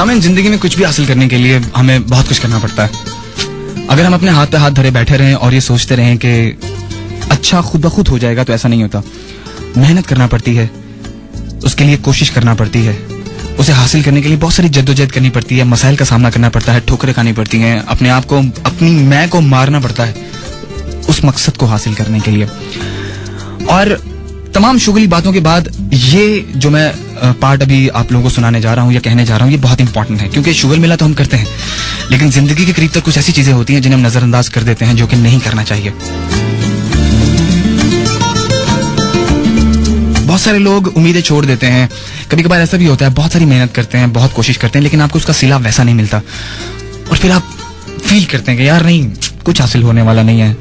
सामने जिंदगी में कुछ भी हासिल करने के लिए हमें बहुत कुछ करना पड़ता है। अगर हम अपने हाथ पे हाथ धरे बैठे रहें और ये सोचते रहें कि अच्छा खुद ब खुद हो जाएगा, तो ऐसा नहीं होता। मेहनत करना पड़ती है, उसके लिए कोशिश करना पड़ती है, उसे हासिल करने के लिए बहुत सारी जद्दोजहद करनी पड़ती है, मसाइल का सामना करना पड़ता है, ठोकरें खानी पड़ती हैं, अपने आप को, अपनी मैं को मारना पड़ता है उस मकसद को हासिल करने के लिए। और तमाम शुगली बातों के बाद ये जो मैं पार्ट अभी आप लोगों को सुनाने जा रहा हूँ या कहने जा रहा हूँ, ये बहुत इंपॉर्टेंट है, क्योंकि शुगर मिला तो हम करते हैं, लेकिन जिंदगी के करीब तक कुछ ऐसी चीजें होती हैं जिन्हें हम नजरअंदाज कर देते हैं, जो कि नहीं करना चाहिए। बहुत सारे लोग उम्मीदें छोड़ देते हैं, कभी कभार ऐसा भी होता है, बहुत सारी मेहनत करते हैं, बहुत कोशिश करते हैं, लेकिन आपको उसका सिला वैसा नहीं मिलता, और फिर आप फील करते हैं कि यार नहीं, कुछ हासिल होने वाला नहीं है,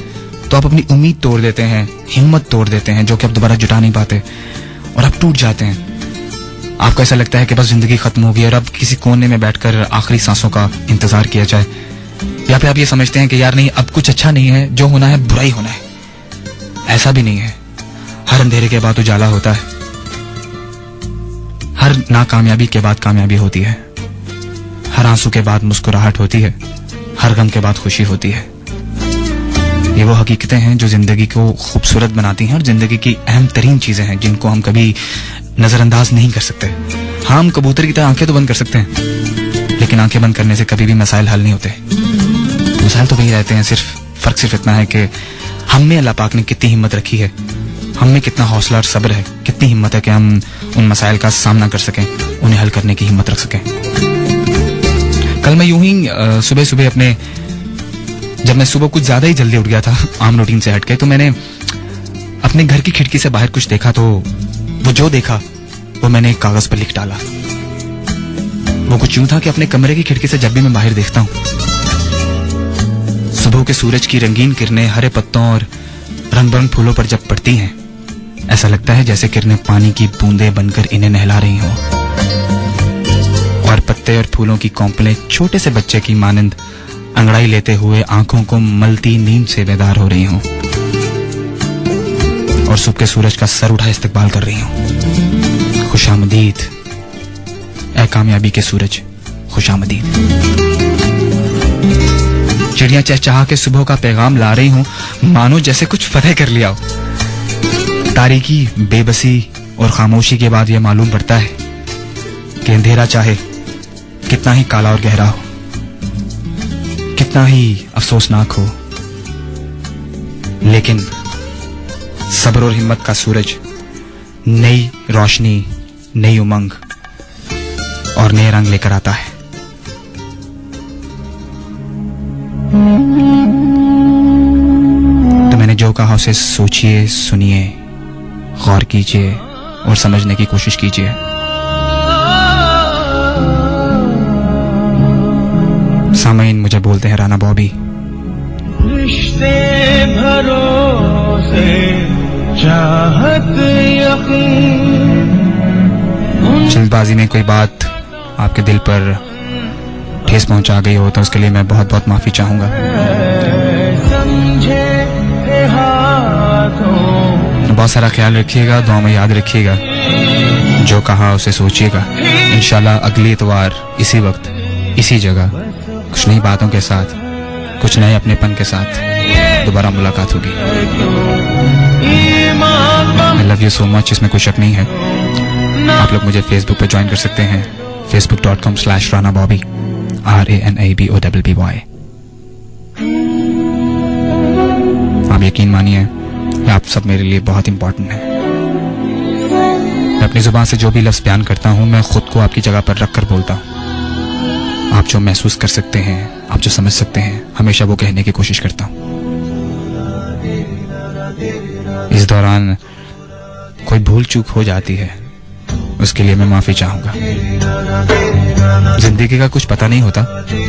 तो आप अपनी उम्मीद तोड़ देते हैं, हिम्मत तोड़ देते हैं, जो कि आप दोबारा जुटा नहीं पाते, और आप टूट जाते हैं। आपको ऐसा लगता है कि बस जिंदगी खत्म होगी और अब किसी कोने में बैठकर आखिरी सांसों का इंतजार किया जाए, या फिर आप ये समझते हैं कि यार नहीं, अब कुछ अच्छा नहीं है, जो होना है बुरा ही होना है। ऐसा भी नहीं है, हर अंधेरे के बाद उजाला होता है, हर नाकामयाबी के बाद कामयाबी होती है, हर आंसू के बाद मुस्कुराहट होती है, हर गम के बाद खुशी होती है। ये वो हकीकतें हैं जो जिंदगी को खूबसूरत बनाती हैं और जिंदगी की अहम तरीन चीजें हैं जिनको हम कभी नजरअंदाज नहीं कर सकते। हाँ, हम कबूतर की तरह आंखें तो बंद कर सकते हैं, लेकिन आंखें बंद करने से कभी भी मसाइल हल नहीं होते। मसाइल तो वही रहते हैं, फर्क सिर्फ इतना है कि हम में अल्लाह पाक ने कितनी हिम्मत रखी है, हम में कितना हौसला और सब्र है, कितनी हिम्मत है कि हम उन मसाइल का सामना कर सकें, उन्हें हल करने की हिम्मत रख सकें। कल मैं यूं ही सुबह सुबह जब मैं सुबह कुछ ज्यादा ही जल्दी उठ गया था आम रूटीन से हटके, तो मैंने अपने घर की खिड़की से बाहर कुछ देखा, तो वो जो देखा वो मैंने एक कागज पर लिख डाला। वो कुछ यूं था कि अपने कमरे की खिड़की से जब भी मैं बाहर देखता हूं, सुबह के सूरज की रंगीन किरणें हरे पत्तों और रंग बिरंगे फूलों पर जब पड़ती हैं, ऐसा लगता है जैसे किरणें पानी की बूंदें बनकर इन्हें नहला रही हों, और पत्ते और फूलों की कौंपलें छोटे से बच्चे की मानंद अंगड़ाई लेते हुए आंखों को मलती नींद से बेदार हो रही हूं, और सुबह के सूरज का सर उठा इस्तकबाल कर रही हूं। खुशामदीद ऐ कामयाबी के सूरज, खुशामदीद। चिड़ियां चहचहा के सुबह का पैगाम ला रही हूं, मानो जैसे कुछ फतेह कर लिया हो। तारीकी, बेबसी और खामोशी के बाद यह मालूम पड़ता है कि अंधेरा चाहे कितना ही काला और गहरा हो, कितना ही अफसोसनाक हो, लेकिन सब्र और हिम्मत का सूरज नई रोशनी, नई उमंग और नए रंग लेकर आता है। तो मैंने जो कहा उसे सोचिए, सुनिए, गौर कीजिए और समझने की कोशिश कीजिए। सामईन मुझे बोलते हैं राना बॉबी। रिश्ते भरोसे चाहत यकीन, जल्दबाजी में कोई बात आपके दिल पर ठेस पहुंचा गई हो तो उसके लिए मैं बहुत बहुत माफी चाहूंगा। समझे हाथों, बहुत सारा ख्याल रखिएगा, दुआ में याद रखिएगा, जो कहा उसे सोचिएगा। इंशाल्लाह अगली इतवार इसी वक्त इसी जगह कुछ नई बातों के साथ, कुछ नए अपनेपन के साथ दोबारा मुलाकात होगी। I love you so much, इसमें कोई शक नहीं है। आप लोग मुझे फेसबुक पे ज्वाइन कर सकते हैं, facebook.com/RanaBobby, RANABOBBY। आप यकीन मानिए आप सब मेरे लिए बहुत इंपॉर्टेंट हैं। मैं अपनी जुबान से जो भी लफ्ज बयान करता हूं, मैं खुद को आपकी जगह पर रखकर बोलता हूं। आप जो महसूस कर सकते हैं, आप जो समझ सकते हैं, हमेशा वो कहने की कोशिश करता हूं। इस दौरान कोई भूल चूक हो जाती है, उसके लिए मैं माफी चाहूंगा। जिंदगी का कुछ पता नहीं होता,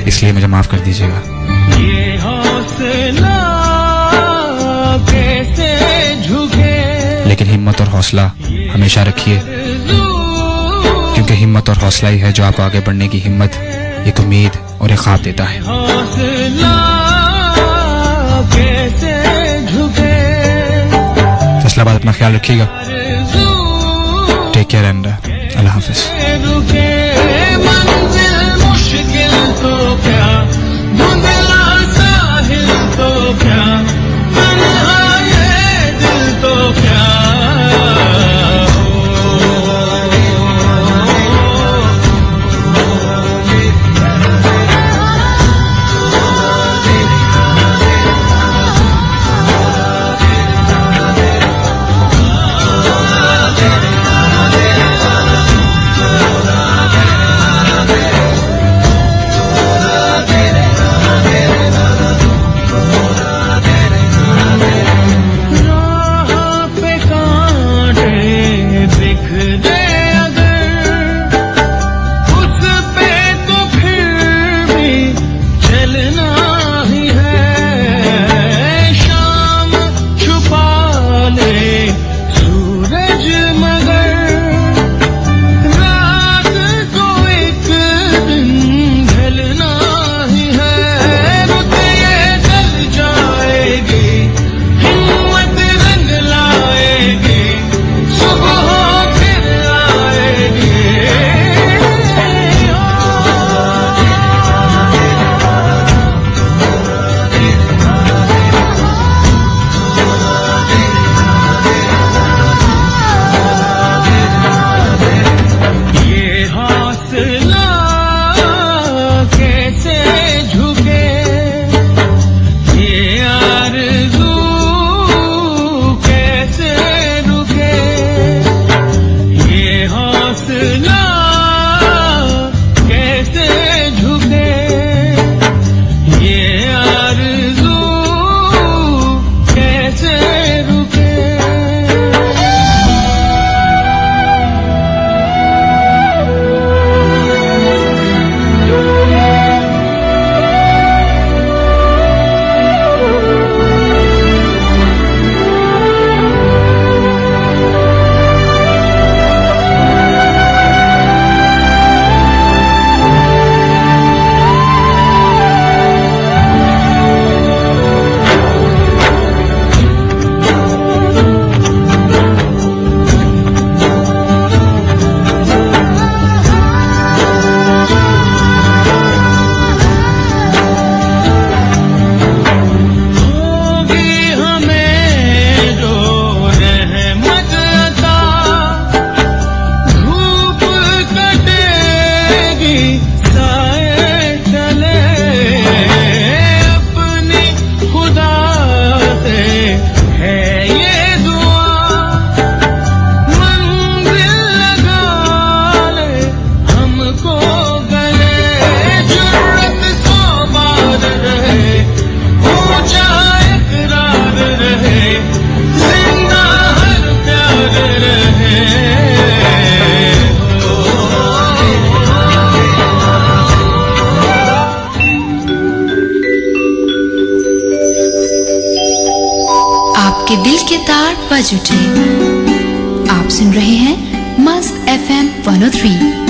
इसलिए मुझे माफ कर दीजिएगा। ये हौसला कैसे झुके, लेकिन हिम्मत और हौसला हमेशा रखिए, क्योंकि हिम्मत और हौसला ही है जो आपको आगे बढ़ने की हिम्मत, एक उम्मीद और एक ख्वाब देता है। हौसला कैसे झुके, फैसलाबाद अपना ख्याल रखिएगा। टेक केयर एंड अल्लाह हाफिज। रुके मंजिल मुश्किल तो क्या, धुंधला साहिल तो क्या, तन्हा ये दिल तो क्या। दिल के तार बज उठे। आप सुन रहे हैं मस्त FM 103।